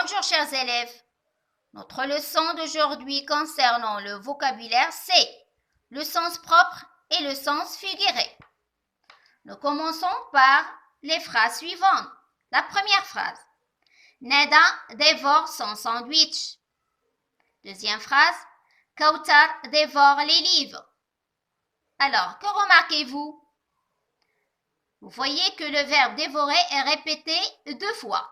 Bonjour chers élèves. Notre leçon d'aujourd'hui concernant le vocabulaire, c'est le sens propre et le sens figuré. Nous commençons par les phrases suivantes. La première phrase. Neda dévore son sandwich. Deuxième phrase. Kautar dévore les livres. Alors, que remarquez-vous? Vous voyez que le verbe dévorer est répété 2 fois.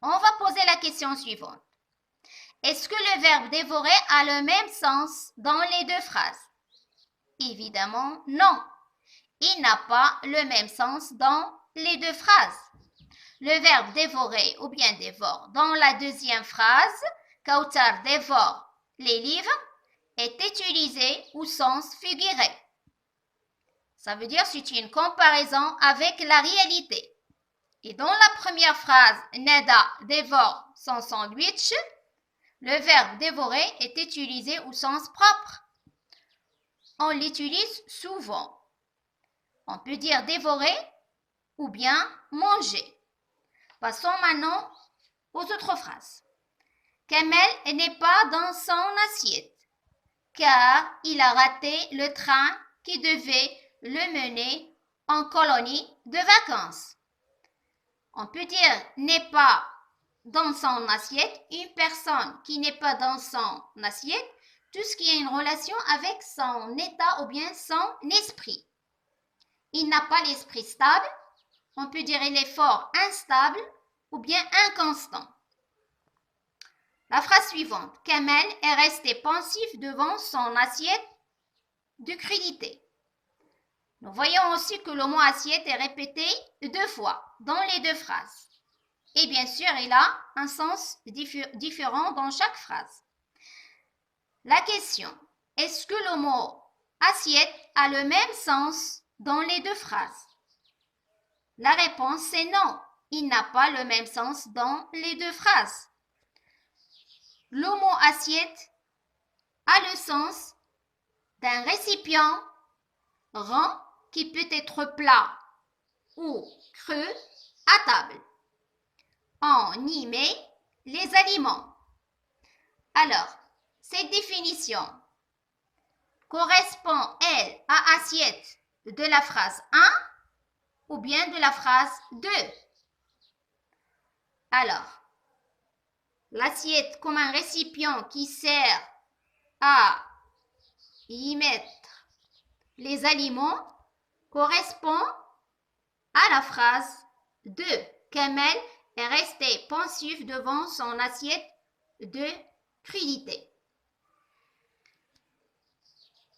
On va poser la question suivante. Est-ce que le verbe dévorer a le même sens dans les 2 phrases? Évidemment, non. Il n'a pas le même sens dans les 2 phrases. Le verbe dévorer ou bien dévore dans la deuxième phrase, Kautar dévore les livres, est utilisé au sens figuré. Ça veut dire c'est une comparaison avec la réalité. Et dans la première phrase, Neda dévore son sandwich, le verbe dévorer est utilisé au sens propre. On l'utilise souvent. On peut dire dévorer ou bien manger. Passons maintenant aux autres phrases. Kamel n'est pas dans son assiette car il a raté le train qui devait le mener en colonie de vacances. On peut dire n'est pas dans son assiette, une personne qui n'est pas dans son assiette, tout ce qui a une relation avec son état ou bien son esprit. Il n'a pas l'esprit stable, on peut dire il est fort instable ou bien inconstant. La phrase suivante. Kamel est resté pensif devant son assiette de crudité. Nous voyons aussi que le mot assiette est répété 2 fois dans les 2 phrases. Et bien sûr, il a un sens différent dans chaque phrase. La question, est-ce que le mot assiette a le même sens dans les 2 phrases? La réponse c'est non, il n'a pas le même sens dans les 2 phrases. Le mot assiette a le sens d'un récipient rond qui peut être plat ou creux à table. On y met les aliments. Alors, cette définition correspond, elle, à assiette de la phrase 1 ou bien de la phrase 2. Alors, l'assiette comme un récipient qui sert à y mettre les aliments correspond à la phrase 2. Kamel est resté pensif devant son assiette de crudité.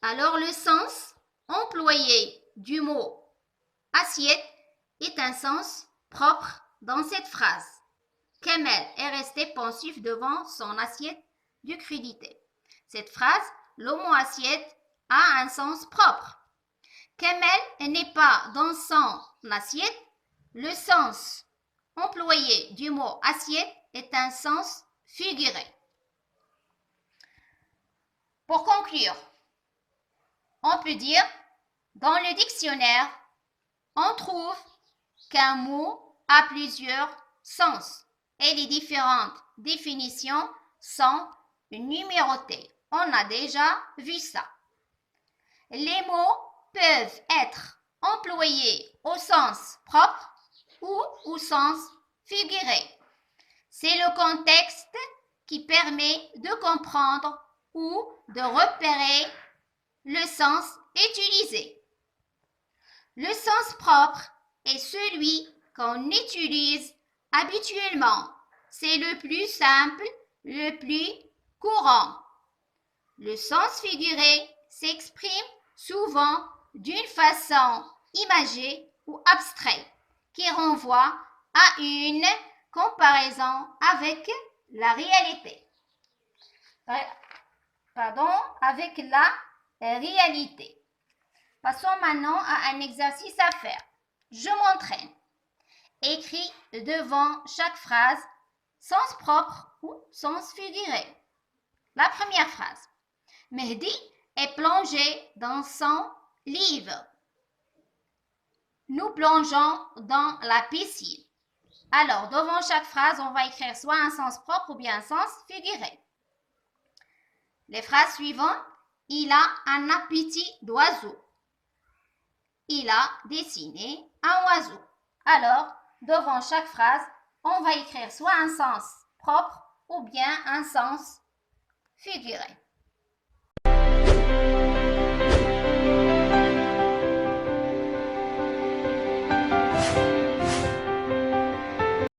Alors le sens employé du mot assiette est un sens propre dans cette phrase. Kamel est resté pensif devant son assiette de crudité. Cette phrase, le mot assiette a un sens propre. Kamel n'est pas dans son assiette. Le sens employé du mot assiette est un sens figuré. Pour conclure, on peut dire, dans le dictionnaire, on trouve qu'un mot a plusieurs sens et les différentes définitions sont numérotées. On a déjà vu ça. Les mots peuvent être employés au sens propre ou au sens figuré. C'est le contexte qui permet de comprendre ou de repérer le sens utilisé. Le sens propre est celui qu'on utilise habituellement. C'est le plus simple, le plus courant. Le sens figuré s'exprime souvent d'une façon imagée ou abstraite qui renvoie à une comparaison avec la réalité. Avec la réalité. Passons maintenant à un exercice à faire. Je m'entraîne. Écris devant chaque phrase sens propre ou sens figuré. La première phrase. Mehdi est plongé dans son livre. Nous plongeons dans la piscine. Alors, devant chaque phrase, on va écrire soit un sens propre ou bien un sens figuré. Les phrases suivantes. Il a un appétit d'oiseau. Il a dessiné un oiseau. Alors, devant chaque phrase, on va écrire soit un sens propre ou bien un sens figuré.